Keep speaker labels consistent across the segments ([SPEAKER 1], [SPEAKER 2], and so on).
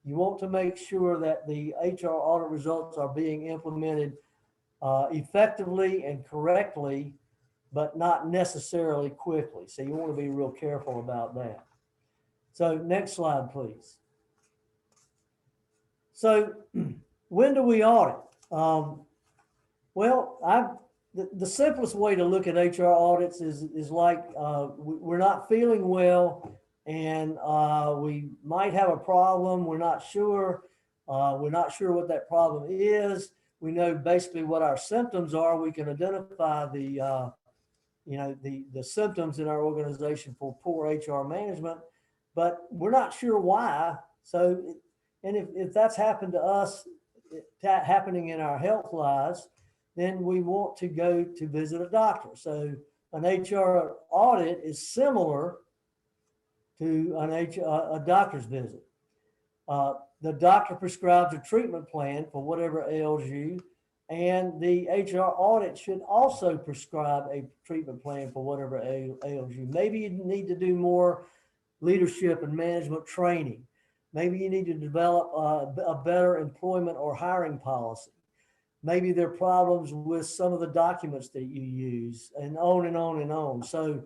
[SPEAKER 1] You want to make sure that the HR audit results are being implemented effectively and correctly, but not necessarily quickly. So you want to be real careful about that. So next slide, please. So when do we audit? Well, the simplest way to look at HR audits is like we're not feeling well and we might have a problem. We're not sure. We're not sure what that problem is. We know basically what our symptoms are. We can identify the symptoms in our organization for poor HR management, but we're not sure why. So, and if that's happened to us, happening in our health lives, then we want to go to visit a doctor. So an HR audit is similar to a doctor's visit. The doctor prescribes a treatment plan for whatever ails you, and the HR audit should also prescribe a treatment plan for whatever ails you. Maybe you need to do more leadership and management training. Maybe you need to develop a better employment or hiring policy. Maybe there are problems with some of the documents that you use, and on and on and on. So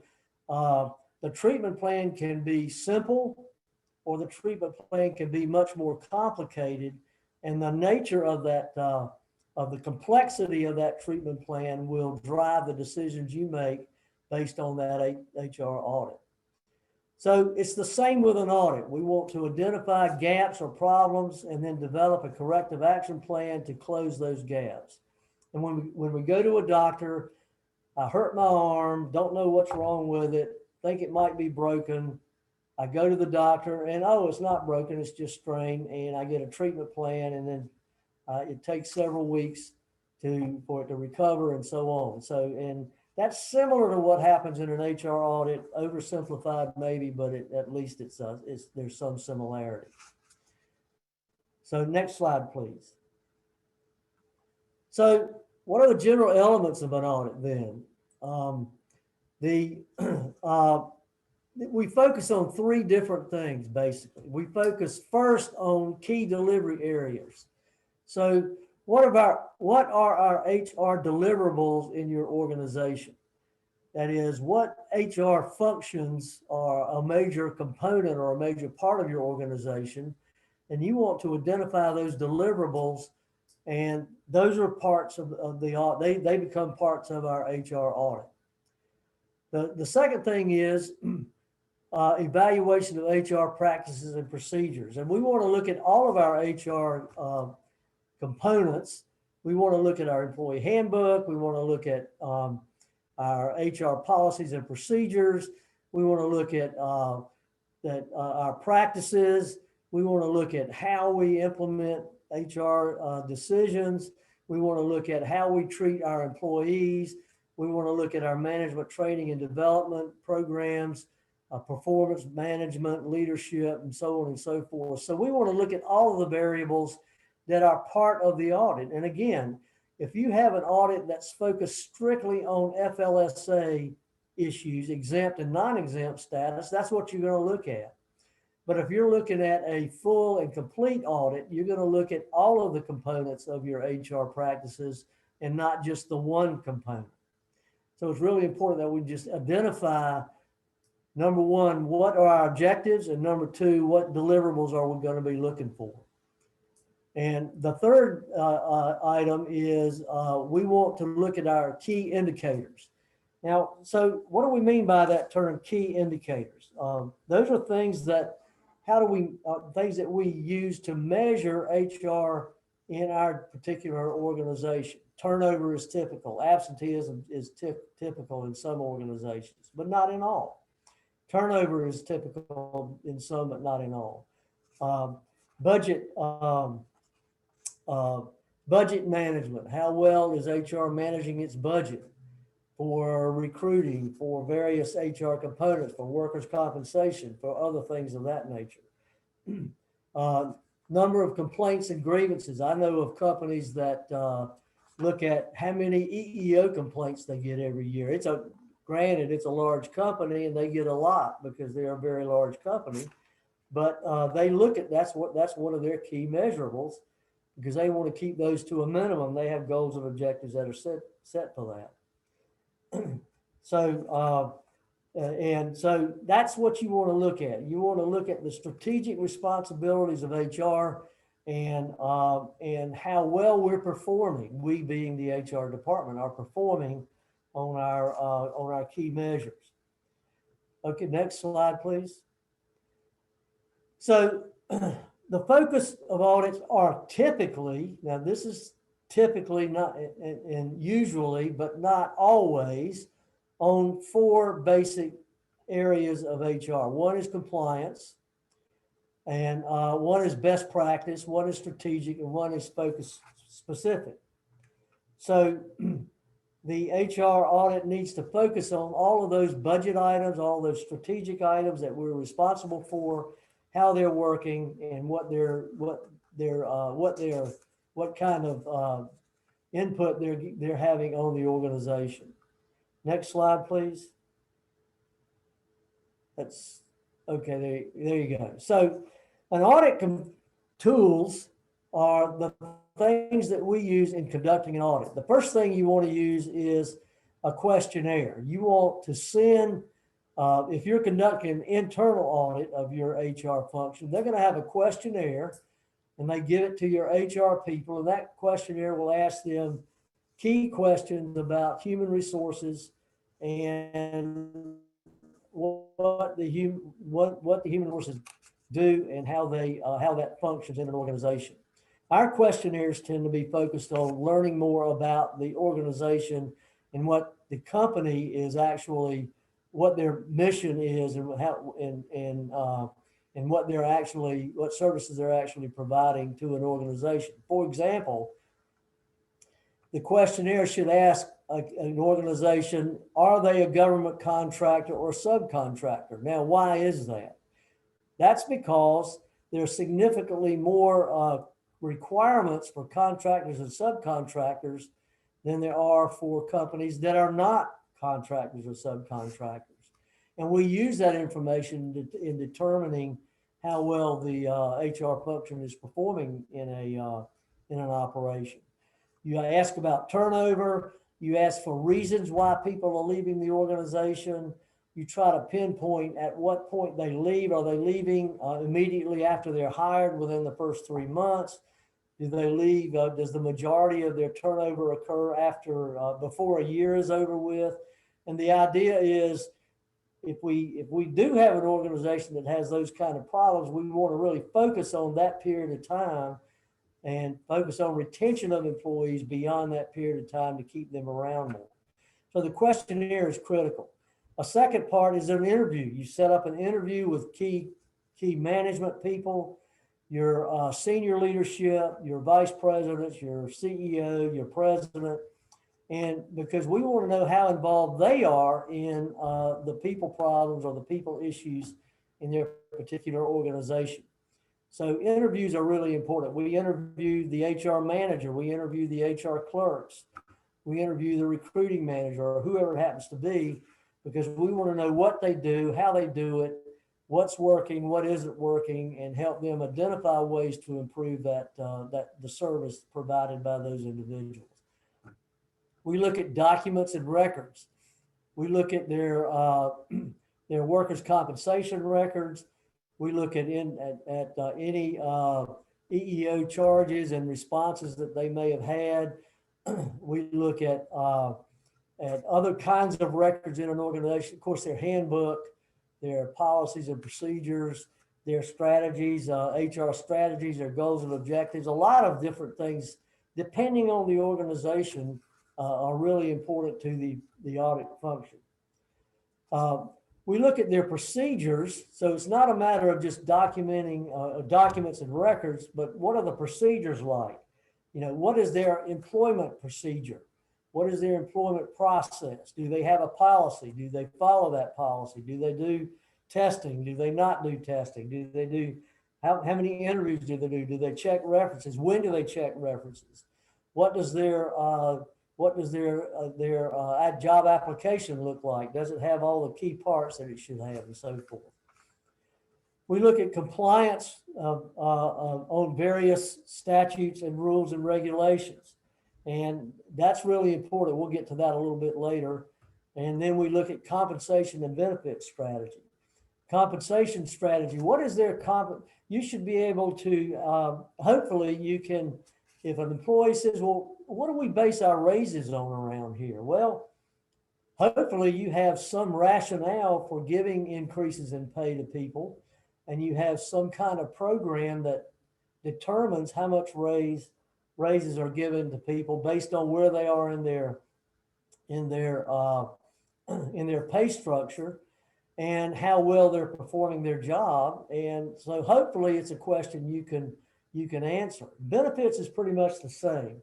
[SPEAKER 1] the treatment plan can be simple, or the treatment plan can be much more complicated. And the nature of that, of the complexity of that treatment plan will drive the decisions you make based on that HR audit. So it's the same with an audit. We want to identify gaps or problems and then develop a corrective action plan to close those gaps. And when we go to a doctor, I hurt my arm, don't know what's wrong with it, think it might be broken. I go to the doctor and, oh, it's not broken, it's just strained, and I get a treatment plan, and then it takes several weeks for it to recover and so on. So, and that's similar to what happens in an HR audit, oversimplified maybe, but at least there's some similarity. So next slide, please. So what are the general elements of an audit then? We focus on three different things, basically. We focus first on key delivery areas. So what are our HR deliverables in your organization? That is, what HR functions are a major component or a major part of your organization, and you want to identify those deliverables, and those are parts of the audit. They become parts of our HR audit. The second thing is evaluation of HR practices and procedures. And we want to look at all of our HR components. We want to look at our employee handbook. We want to look at our HR policies and procedures. We want to look at our practices. We want to look at how we implement HR decisions. We want to look at how we treat our employees. We want to look at our management training and development programs, performance management, leadership, and so on and so forth. So we want to look at all of the variables that are part of the audit. And again, if you have an audit that's focused strictly on FLSA issues, exempt and non-exempt status, that's what you're going to look at. But if you're looking at a full and complete audit, you're going to look at all of the components of your HR practices and not just the one component. So it's really important that we just identify, number one, what are our objectives? And number two, what deliverables are we going to be looking for? And the third item is we want to look at our key indicators. Now, so what do we mean by that term, key indicators? Those are things that, things that we use to measure HR in our particular organization. Turnover is typical. Absenteeism is typical in some organizations, but not in all. Turnover is typical in some, but not in all. Budget management. How well is HR managing its budget for recruiting, for various HR components, for workers' compensation, for other things of that nature? Number of complaints and grievances. I know of companies that look at how many EEO complaints they get every year. Granted, it's a large company and they get a lot because they're a very large company. but they look at that's one of their key measurables because they want to keep those to a minimum. They have goals and objectives that are set for that. So that's what you want to look at. You want to look at the strategic responsibilities of HR and how well we're performing. We, being the HR department, are performing on our key measures. Okay, next slide, please. So the focus of audits are typically, now this is typically not and usually, but not always, on four basic areas of HR. One is compliance, and one is best practice, one is strategic, and one is focus specific. So the HR audit needs to focus on all of those budget items, all those strategic items that we're responsible for, how they're working, and what kind of input they're having on the organization. Next slide, please. That's okay. There you go. So, an audit tools are the things that we use in conducting an audit. The first thing you want to use is a questionnaire. You want to send, if you're conducting an internal audit of your HR function, they're going to have a questionnaire, and they give it to your HR people, and that questionnaire will ask them key questions about human resources and what the human resources do and how that functions in an organization. Our questionnaires tend to be focused on learning more about the organization and what the company is actually, what their mission is, and how and what services they're actually providing to an organization. For example, the questionnaire should ask an organization, are they a government contractor or subcontractor? Now, why is that? That's because there are significantly more requirements for contractors and subcontractors than there are for companies that are not contractors or subcontractors. And we use that information in determining how well the HR function is performing in an operation. You ask about turnover. You ask for reasons why people are leaving the organization. You try to pinpoint at what point they leave. Are they leaving immediately after they're hired within the first 3 months? Do they leave? Does the majority of their turnover occur before a year is over with? And the idea is, if we do have an organization that has those kind of problems, we want to really focus on that period of time and focus on retention of employees beyond that period of time to keep them around more. So the questionnaire is critical. A second part is an interview. You set up an interview with key management people, your senior leadership, your vice presidents, your CEO, your president, and because we want to know how involved they are in the people problems or the people issues in their particular organization. So interviews are really important. We interview the HR manager, we interview the HR clerks, we interview the recruiting manager or whoever it happens to be, because we want to know what they do, how they do it, what's working, what isn't working, and help them identify ways to improve the service provided by those individuals. We look at documents and records. We look at their workers' compensation records. We look at any EEO charges and responses that they may have had. We look at other kinds of records in an organization. Of course, their handbook, their policies and procedures, their strategies, HR strategies, their goals and objectives. A lot of different things, depending on the organization, are really important to the audit function. We look at their procedures. So it's not a matter of just documenting documents and records, but what are the procedures like? You know, what is their employment procedure? What is their employment process? Do they have a policy? Do they follow that policy? Do they do testing? Do they not do testing? Do they do, how many interviews do they do? Do they check references? When do they check references? What does their job application look like? Does it have all the key parts that it should have, and so forth? We look at compliance on various statutes and rules and regulations. And that's really important. We'll get to that a little bit later. And then we look at compensation and benefit strategy. Compensation strategy, what is their you should be able to, hopefully you can, if an employee says, well, what do we base our raises on around here? Well, hopefully you have some rationale for giving increases in pay to people, and you have some kind of program that determines how much raises are given to people based on where they are in their pay structure and how well they're performing their job. And so hopefully it's a question you can answer. Benefits is pretty much the same.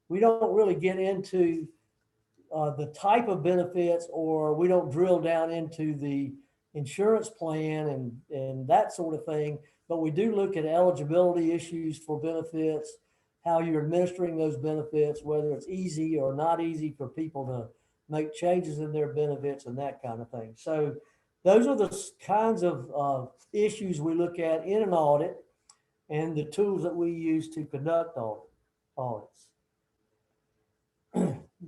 [SPEAKER 1] We don't really get into the type of benefits, or we don't drill down into the insurance plan and that sort of thing, but we do look at eligibility issues for benefits, how you're administering those benefits, whether it's easy or not easy for people to make changes in their benefits and that kind of thing. So those are the kinds of issues we look at in an audit and the tools that we use to conduct audits.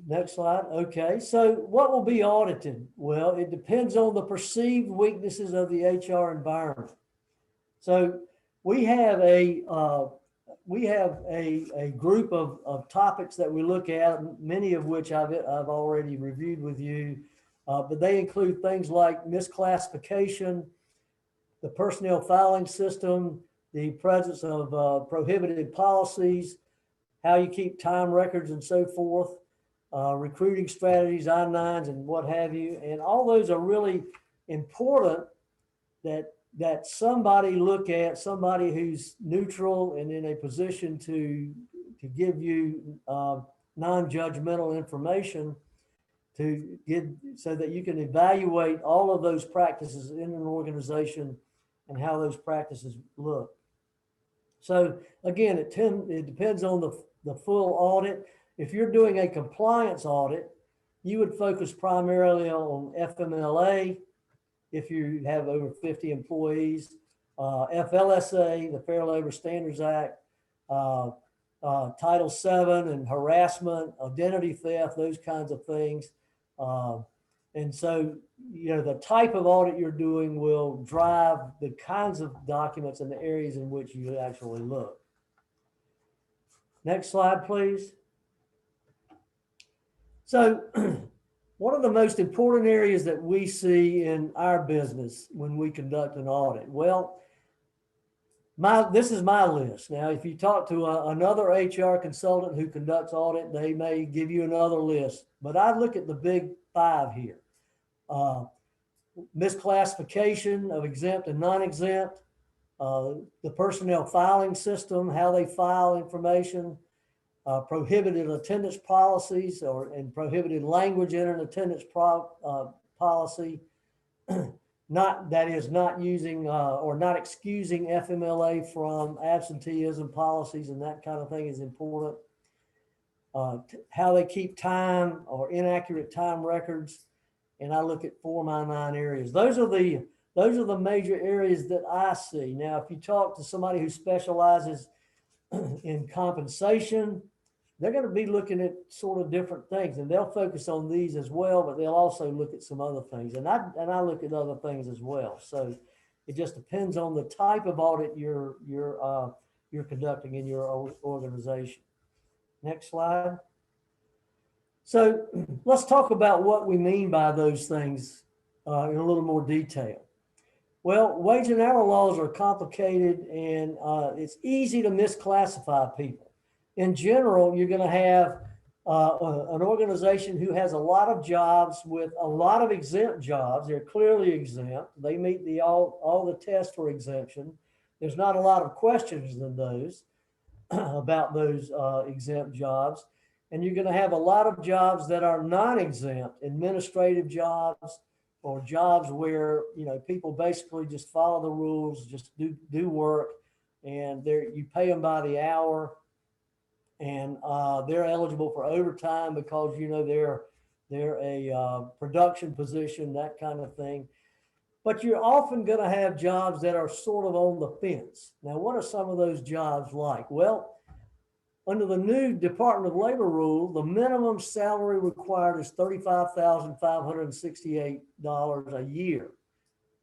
[SPEAKER 1] Next slide. Okay, so what will be audited? Well, it depends on the perceived weaknesses of the HR environment. So we have a group of topics that we look at, many of which I've already reviewed with you, but they include things like misclassification, the personnel filing system, the presence of prohibited policies, how you keep time records and so forth, recruiting strategies, I-9s and what have you. And all those are really important that somebody look at, somebody who's neutral and in a position to give you non-judgmental information to get, so that you can evaluate all of those practices in an organization and how those practices look. So again, it depends on the full audit. If you're doing a compliance audit, you would focus primarily on FMLA. If you have over 50 employees, FLSA, the Fair Labor Standards Act, Title VII and harassment, identity theft, those kinds of things. And so, the type of audit you're doing will drive the kinds of documents and the areas in which you actually look. Next slide, please. So one of the most important areas that we see in our business when we conduct an audit, well, this is my list. Now, if you talk to another HR consultant who conducts audit, they may give you another list, but I look at the big five here. Misclassification of exempt and non-exempt, the personnel filing system, how they file information, prohibited attendance policies and prohibited language in an attendance policy, not using or not excusing FMLA from absenteeism policies and that kind of thing is important. How they keep time or inaccurate time records, and I look at 4 of my 9 areas. Those are the major areas that I see. Now, if you talk to somebody who specializes in compensation, they're going to be looking at sort of different things, and they'll focus on these as well, but they'll also look at some other things. And I look at other things as well. So it just depends on the type of audit you're conducting in your organization. Next slide. So let's talk about what we mean by those things in a little more detail. Well, wage and hour laws are complicated, and it's easy to misclassify people. In general, you're going to have an organization who has a lot of jobs with a lot of exempt jobs. They're clearly exempt. They meet all the tests for exemption. There's not a lot of questions in those about those exempt jobs. And you're going to have a lot of jobs that are non-exempt, administrative jobs, or jobs where people basically just follow the rules, just do work, and you pay them by the hour. And they're eligible for overtime because they're a production position, that kind of thing. but you're often going to have jobs that are sort of on the fence. Now, what are some of those jobs like? Well, under the new Department of Labor rule, the minimum salary required is $35,568 a year.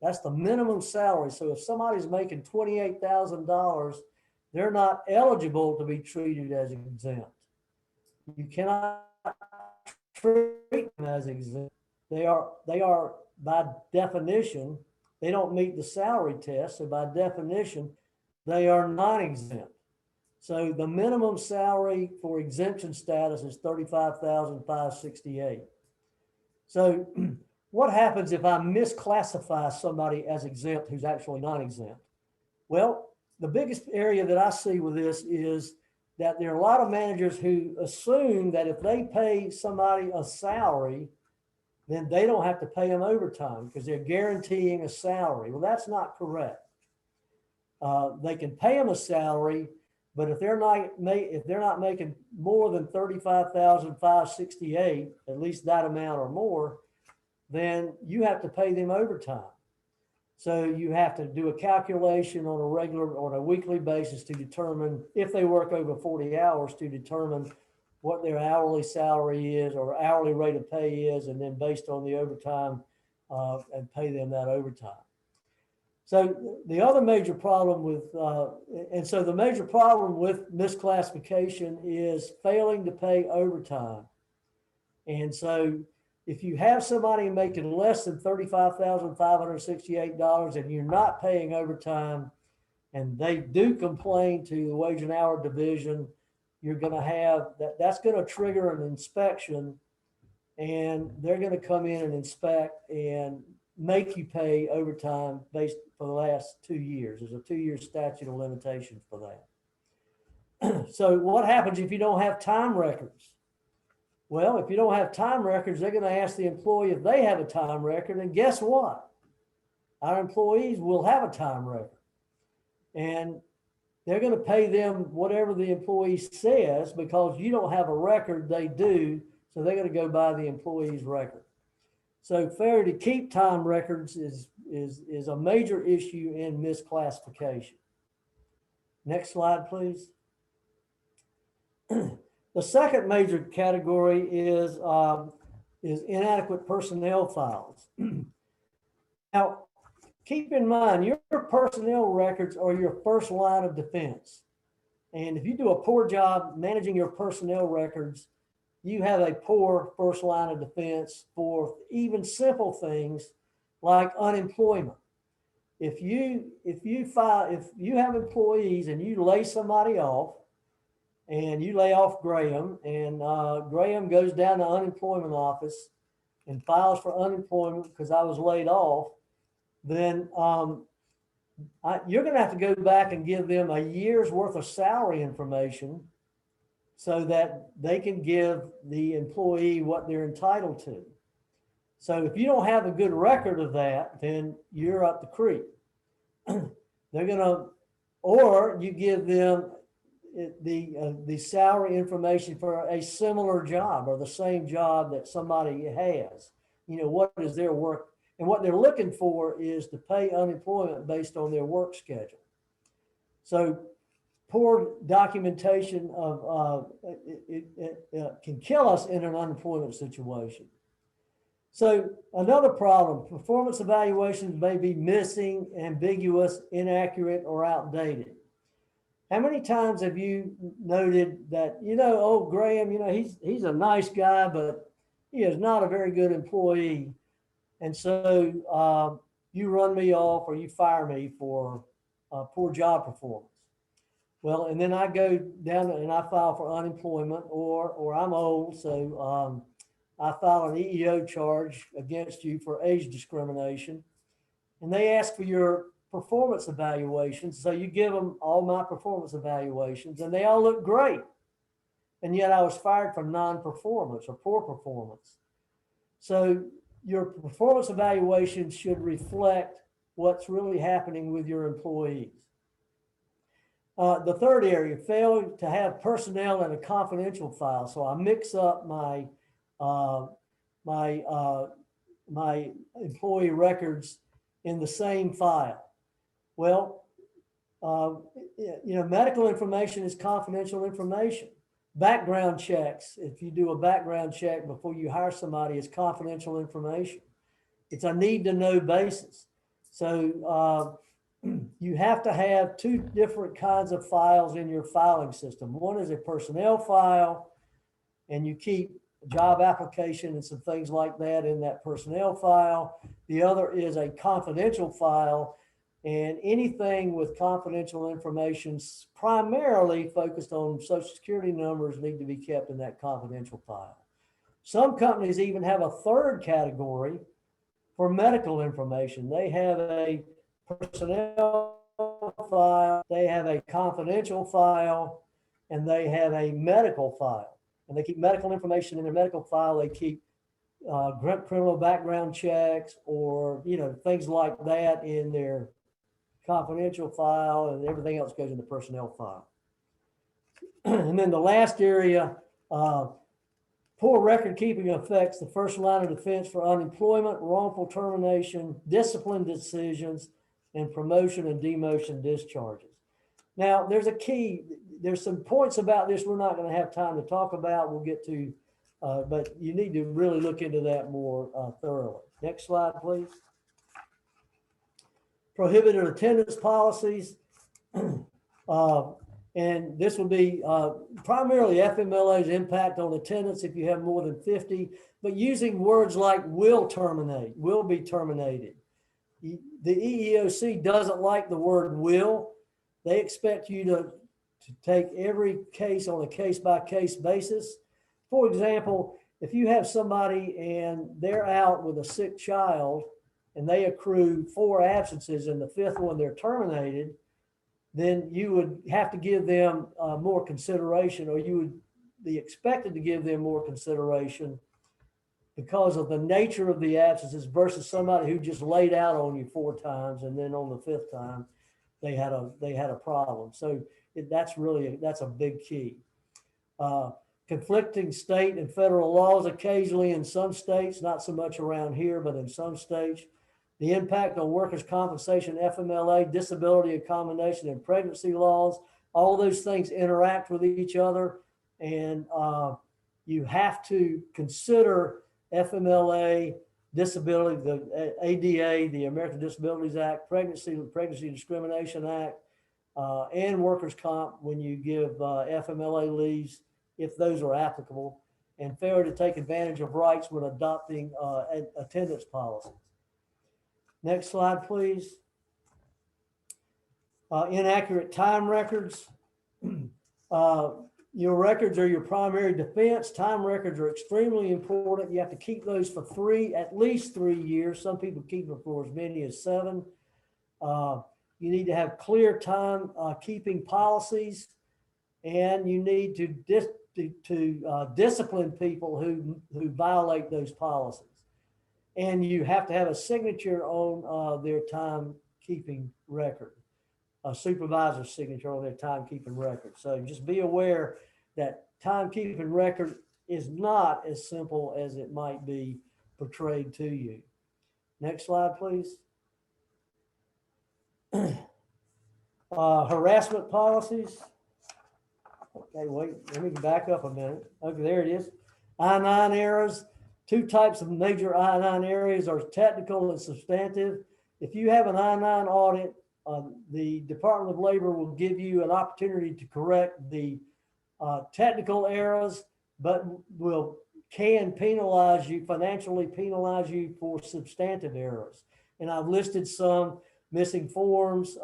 [SPEAKER 1] That's the minimum salary. So if somebody's making $28,000, they're not eligible to be treated as exempt. You cannot treat them as exempt. They are by definition, they don't meet the salary test. So by definition, they are non-exempt. So the minimum salary for exemption status is $35,568. So what happens if I misclassify somebody as exempt who's actually non-exempt? Well, the biggest area that I see with this is that there are a lot of managers who assume that if they pay somebody a salary, then they don't have to pay them overtime because they're guaranteeing a salary. Well, that's not correct. They can pay them a salary, but if they're not making more than $35,568, at least that amount or more, then you have to pay them overtime. So you have to do a calculation on a weekly basis to determine if they work over 40 hours to determine what their hourly salary is or hourly rate of pay is, and then based on the overtime and pay them that overtime. So the other major problem with, the major problem with misclassification is failing to pay overtime. And so if you have somebody making less than $35,568 and you're not paying overtime and they do complain to the wage and hour division, you're going to have that's going to trigger an inspection, and they're going to come in and inspect and make you pay overtime based for the last 2 years. There's a 2-year statute of limitations for that. So what happens if you don't have time records? Well, if you don't have time records, they're going to ask the employee if they have a time record. And guess what? Our employees will have a time record. And they're going to pay them whatever the employee says because you don't have a record, they do. So they're going to go by the employee's record. So failure to keep time records is a major issue in misclassification. Next slide, please. The second major category is inadequate personnel files. Now, keep in mind, your personnel records are your first line of defense. And if you do a poor job managing your personnel records, you have a poor first line of defense for even simple things like unemployment. If you have employees and you lay somebody off, and you lay off Graham, and Graham goes down to unemployment office and files for unemployment because I was laid off, then you're going to have to go back and give them a year's worth of salary information so that they can give the employee what they're entitled to. So if you don't have a good record of that, then you're up the creek. Or you give them the salary information for a similar job or the same job that somebody has. You know, what is their work? And what they're looking for is to pay unemployment based on their work schedule. So poor documentation can kill us in an unemployment situation. So another problem, performance evaluations may be missing, ambiguous, inaccurate, or outdated. How many times have you noted that, oh, Graham, he's a nice guy, but he is not a very good employee. And so you run me off or you fire me for poor job performance. Well, and then I go down and I file for unemployment, or I'm old, so I file an EEO charge against you for age discrimination. And they ask for your performance evaluations. So you give them all my performance evaluations and they all look great. And yet I was fired for non-performance or poor performance. So your performance evaluation should reflect what's really happening with your employees. The third area, failure to have personnel in a confidential file. So I mix up my my employee records in the same file. Well, medical information is confidential information. Background checks, if you do a background check before you hire somebody, is confidential information. It's a need to know basis. So you have to have two different kinds of files in your filing system. One is a personnel file, and you keep job application and some things like that in that personnel file. The other is a confidential file, and anything with confidential information primarily focused on Social Security numbers need to be kept in that confidential file. Some companies even have a third category for medical information. They have a personnel file, they have a confidential file, and they have a medical file. And they keep medical information in their medical file. They keep criminal background checks or things like that in their confidential file, and everything else goes in the personnel file. And then the last area, poor record keeping affects the first line of defense for unemployment, wrongful termination, discipline decisions, and promotion and demotion discharges. Now, there's some points about this we're not going to have time to talk about. We'll get to, but you need to really look into that more thoroughly. Next slide, please. Prohibited attendance policies. And this will be primarily FMLA's impact on attendance if you have more than 50, but using words like will terminate, will be terminated. The EEOC doesn't like the word will. They expect you to take every case on a case-by-case basis. For example, if you have somebody and they're out with a sick child and they accrue 4 absences and the 5th one they're terminated, then you would have to give them more consideration, or you would be expected to give them more consideration because of the nature of the absences versus somebody who just laid out on you 4 times and then on the 5th time they had a problem. So that's a big key. Conflicting state and federal laws occasionally in some states, not so much around here, but in some states. The impact on workers' compensation, FMLA, disability accommodation, and pregnancy laws, all those things interact with each other. And you have to consider FMLA, disability, the ADA, the American Disabilities Act, Pregnancy Discrimination Act, and workers' comp when you give FMLA leaves, if those are applicable, and failure to take advantage of rights when adopting attendance policies. Next slide, please. Inaccurate time records. Your records are your primary defense. Time records are extremely important. You have to keep those for at least 3 years. Some people keep them for as many as 7. You need to have clear time keeping policies, and you need to discipline people who violate those policies. And you have to have a signature on their timekeeping record, a supervisor's signature on their timekeeping record. So just be aware that timekeeping record is not as simple as it might be portrayed to you. Next slide, please. Harassment policies. Okay, wait, let me back up a minute. Okay, there it is. I-9 errors. 2 types of major I-9 areas are technical and substantive. If you have an I-9 audit, the Department of Labor will give you an opportunity to correct the technical errors, but can penalize you, financially penalize you for substantive errors. And I've listed some: missing forms,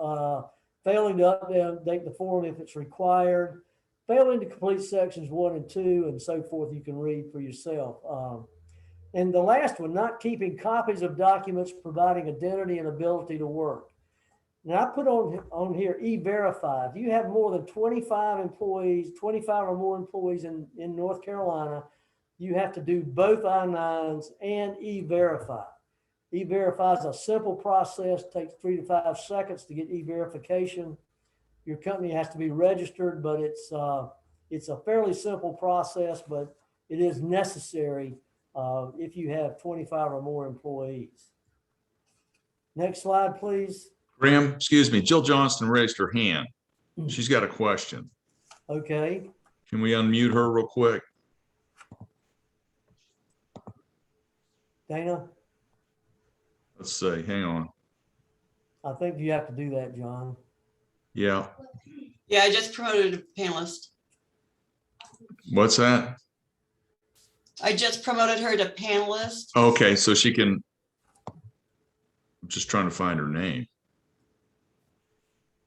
[SPEAKER 1] failing to update the form if it's required, failing to complete sections 1 and 2, and so forth. You can read for yourself. And the last one, not keeping copies of documents providing identity and ability to work. Now I put on here E-Verify. If you have more than 25 employees, 25 or more employees in North Carolina, you have to do both I-9s and E-Verify. E-Verify is a simple process, takes 3 to 5 seconds to get E-Verification. Your company has to be registered, but it's a fairly simple process, but it is necessary if you have 25 or more employees. Next slide, please.
[SPEAKER 2] Graham, excuse me, Jill Johnston raised her hand. She's got a question.
[SPEAKER 1] Okay.
[SPEAKER 2] Can we unmute her real quick?
[SPEAKER 1] Dana,
[SPEAKER 2] Let's see, hang on.
[SPEAKER 1] I think you have to do that, John.
[SPEAKER 2] Yeah,
[SPEAKER 3] Yeah, I just promoted a panelist.
[SPEAKER 2] what's that?
[SPEAKER 3] I just promoted her to panelist.
[SPEAKER 2] Okay, so she can, I'm just trying to find her name.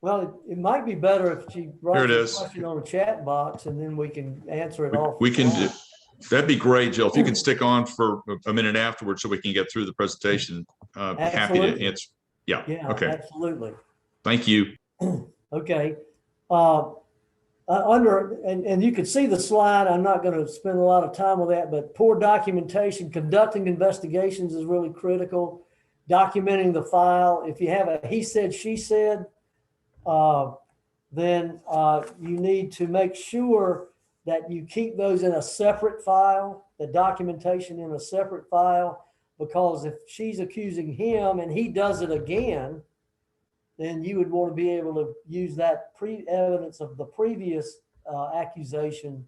[SPEAKER 1] Well, it might be better if she writes
[SPEAKER 2] Here it
[SPEAKER 1] a
[SPEAKER 2] is.
[SPEAKER 1] question on the chat box and then we can answer it off.
[SPEAKER 2] We can do, that'd be great, Jill. If you can stick on for a minute afterwards so we can get through the presentation. Happy to
[SPEAKER 1] Absolutely.
[SPEAKER 2] answer. Yeah,
[SPEAKER 1] Yeah,
[SPEAKER 2] okay.
[SPEAKER 1] absolutely.
[SPEAKER 2] Thank you.
[SPEAKER 1] Okay. And you can see the slide. I'm not going to spend a lot of time with that, but poor documentation, conducting investigations is really critical. Documenting the file. If you have a he said, she said, then you need to make sure that you keep those in a separate file, the documentation in a separate file, because if she's accusing him and he does it again, then you would want to be able to use that evidence of the previous accusation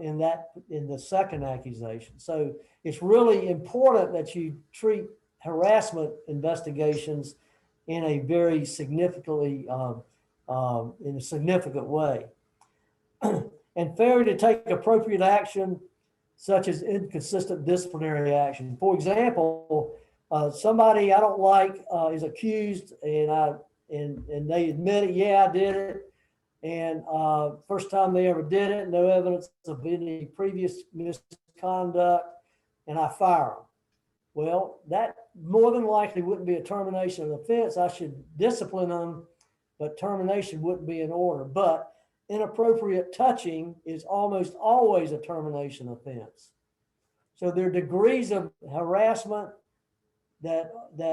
[SPEAKER 1] in the second accusation. So it's really important that you treat harassment investigations in a very significant way. And failure to take appropriate action, such as inconsistent disciplinary action. For example, somebody I don't like is accused, and they admit it. Yeah, I did it. And first time they ever did it, no evidence of any previous misconduct, and I fire them. Well, that more than likely wouldn't be a termination of offense. I should discipline them, but termination wouldn't be in order. But inappropriate touching is almost always a termination offense. So there are degrees of harassment that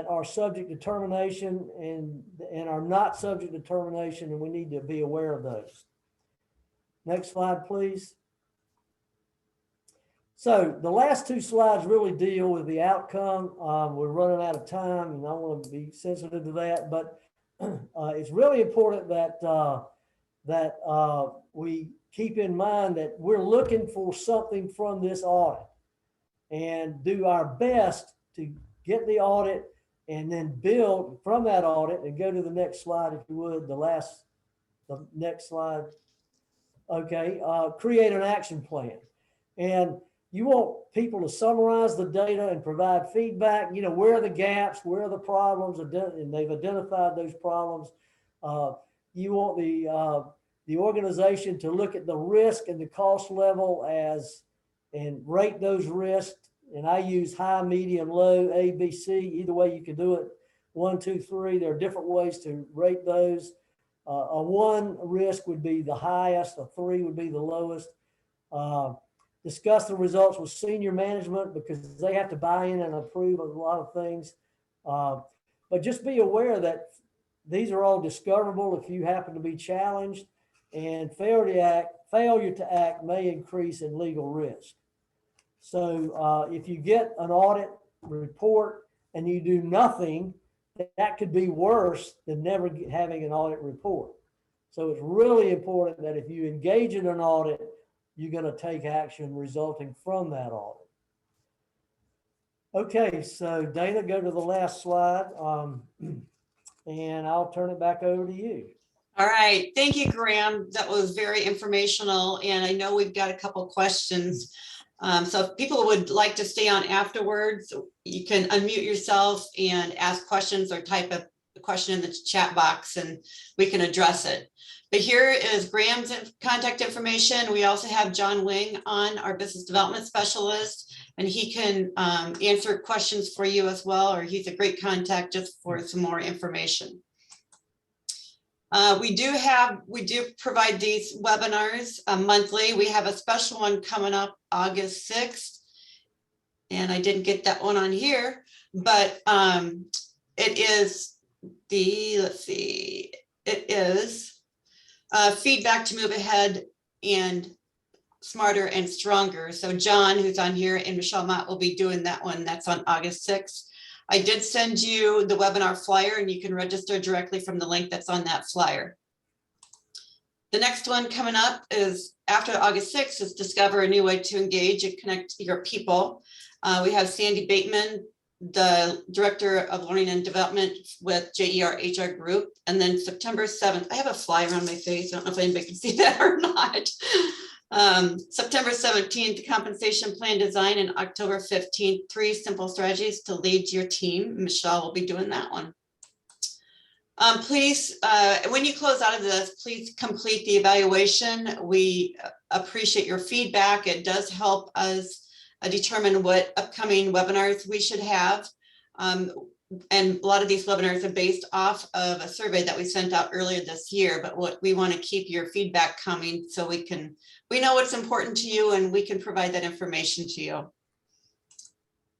[SPEAKER 1] are subject to termination and are not subject to termination, and we need to be aware of those. Next slide, please. So the last two slides really deal with the outcome. We're running out of time, and I want to be sensitive to that, but it's really important that we keep in mind that we're looking for something from this audit and do our best to get the audit and then build from that audit. And go to the next slide, if you would, the next slide. Okay, create an action plan. And you want people to summarize the data and provide feedback. You know, where are the gaps, where are the problems, and they've identified those problems. You want the organization to look at the risk and the cost level and rate those risks. And I use high, medium, low, A, B, C. Either way you can do it. 1, 2, 3. There are different ways to rate those. A 1 risk would be the highest. A 3 would be the lowest. Discuss the results with senior management because they have to buy in and approve of a lot of things. But just be aware that these are all discoverable if you happen to be challenged, and failure to act may increase in legal risk. So if you get an audit report and you do nothing, that could be worse than never having an audit report. So it's really important that if you engage in an audit, you're going to take action resulting from that audit. Okay, so Dana, go to the last slide, and I'll turn it back over to you.
[SPEAKER 3] All right, thank you, Graham. That was very informational, and I know we've got a couple questions. So if people would like to stay on afterwards, you can unmute yourself and ask questions or type a question in the chat box and we can address it. But here is Graham's contact information. We also have John Wing on, our business development specialist, and he can answer questions for you as well, or he's a great contact just for some more information. We do provide these webinars monthly. We have a special one coming up August 6th, and I didn't get that one on here, but it is feedback to move ahead and smarter and stronger. So John, who's on here, and Michelle Mott will be doing that one. That's on August 6th. I did send you the webinar flyer, and you can register directly from the link that's on that flyer. The next one coming up is after August 6th is discover a new way to engage and connect your people. We have Sandy Bateman, the Director of Learning and Development with JER HR Group. And then September 7th, I have a flyer on my face. I don't know if anybody can see that or not. September 17th, compensation plan design, and October 15th, 3 simple strategies to lead your team. Michelle will be doing that one. Please, when you close out of this, please complete the evaluation. We appreciate your feedback. It does help us determine what upcoming webinars we should have. And a lot of these webinars are based off of a survey that we sent out earlier this year, but what we want to keep your feedback coming so we know what's important to you and we can provide that information to you.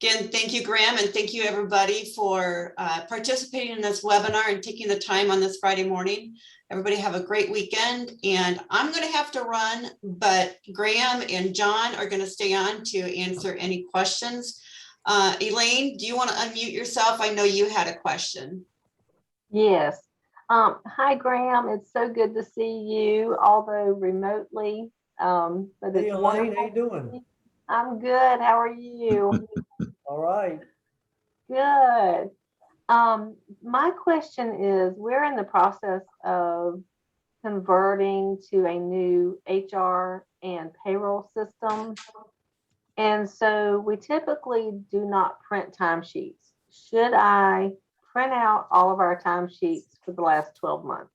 [SPEAKER 3] Again, thank you, Graham, and thank you everybody for participating in this webinar and taking the time on this Friday morning. Everybody have a great weekend, and I'm going to have to run, but Graham and John are going to stay on to answer any questions. Elaine, do you want to unmute yourself? I know you had a question.
[SPEAKER 4] Yes. Hi, Graham. It's so good to see you, although remotely. But
[SPEAKER 1] Hey,
[SPEAKER 4] it's
[SPEAKER 1] Elaine,
[SPEAKER 4] wonderful.
[SPEAKER 1] how you doing?
[SPEAKER 4] I'm good. How are you?
[SPEAKER 1] All right.
[SPEAKER 4] Good. My question is, we're in the process of converting to a new HR and payroll system. And so we typically do not print timesheets. Should I print out all of our timesheets for the last 12 months?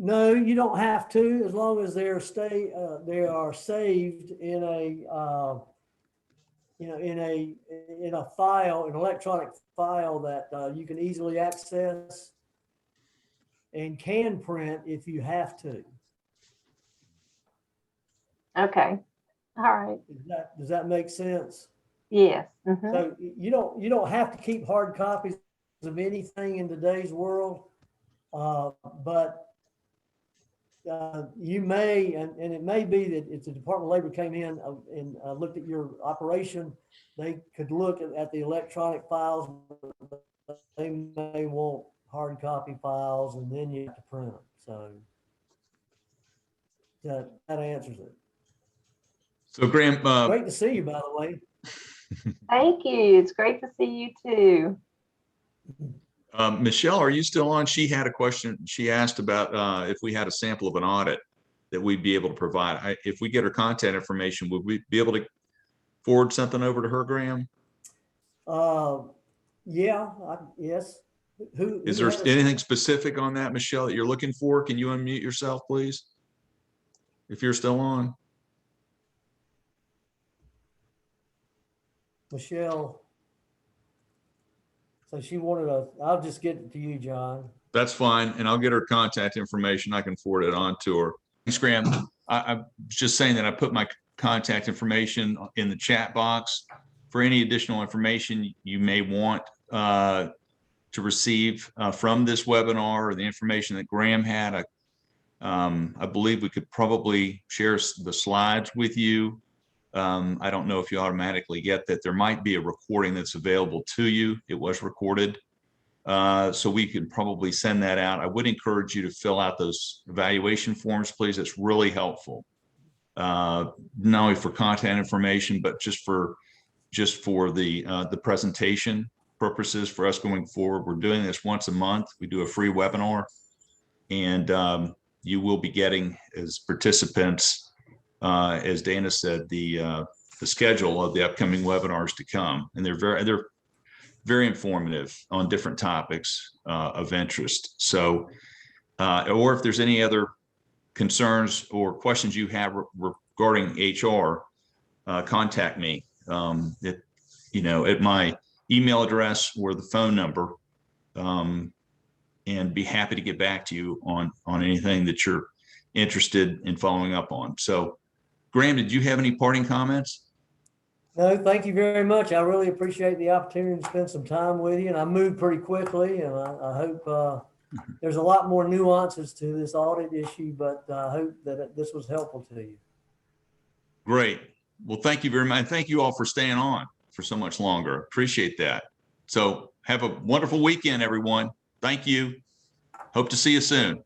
[SPEAKER 1] No, you don't have to, as long as they are saved in a in a file, an electronic file that you can easily access and can print if you have to.
[SPEAKER 4] Okay. All right.
[SPEAKER 1] Does that make sense?
[SPEAKER 4] Yes. Mhm.
[SPEAKER 1] So you don't have to keep hard copies of anything in today's world, but you may, and it may be that if the Department of Labor came in and looked at your operation, they could look at the electronic files. They may want hard copy files, and then you have to print them. So that answers it.
[SPEAKER 2] So Graham,
[SPEAKER 1] Great to see you, by the way.
[SPEAKER 4] Thank you. It's great to see you too.
[SPEAKER 2] Michelle, are you still on? She had a question. She asked about if we had a sample of an audit that we'd be able to provide. If we get her contact information, would we be able to forward something over to her, Graham?
[SPEAKER 1] Yeah, yes.
[SPEAKER 2] Is there anything specific on that, Michelle, that you're looking for? Can you unmute yourself, please? If you're still on.
[SPEAKER 1] Michelle. So she wanted I'll just get it to you, John.
[SPEAKER 2] That's fine. And I'll get her contact information. I can forward it on to her. Thanks, Graham. I'm just saying that I put my contact information in the chat box for any additional information you may want to receive from this webinar, or the information that Graham had. I believe we could probably share the slides with you. I don't know if you automatically get that. There might be a recording that's available to you. It was recorded. So we can probably send that out. I would encourage you to fill out those evaluation forms, please. It's really helpful. Not only for content information, but just for the presentation purposes for us going forward. We're doing this once a month. We do a free webinar, and you will be getting, as participants, as Dana said, the schedule of the upcoming webinars to come, and they're very informative on different topics of interest. So, or if there's any other concerns or questions you have regarding HR, contact me at my email address or the phone number, and be happy to get back to you on anything that you're interested in following up on. So, Graham, did you have any parting comments?
[SPEAKER 1] No, thank you very much. I really appreciate the opportunity to spend some time with you, and I moved pretty quickly, and I hope there's a lot more nuances to this audit issue, but I hope that this was helpful to you.
[SPEAKER 2] Great. Well, thank you very much. Thank you all for staying on for so much longer. Appreciate that. So have a wonderful weekend, everyone. Thank you. Hope to see you soon.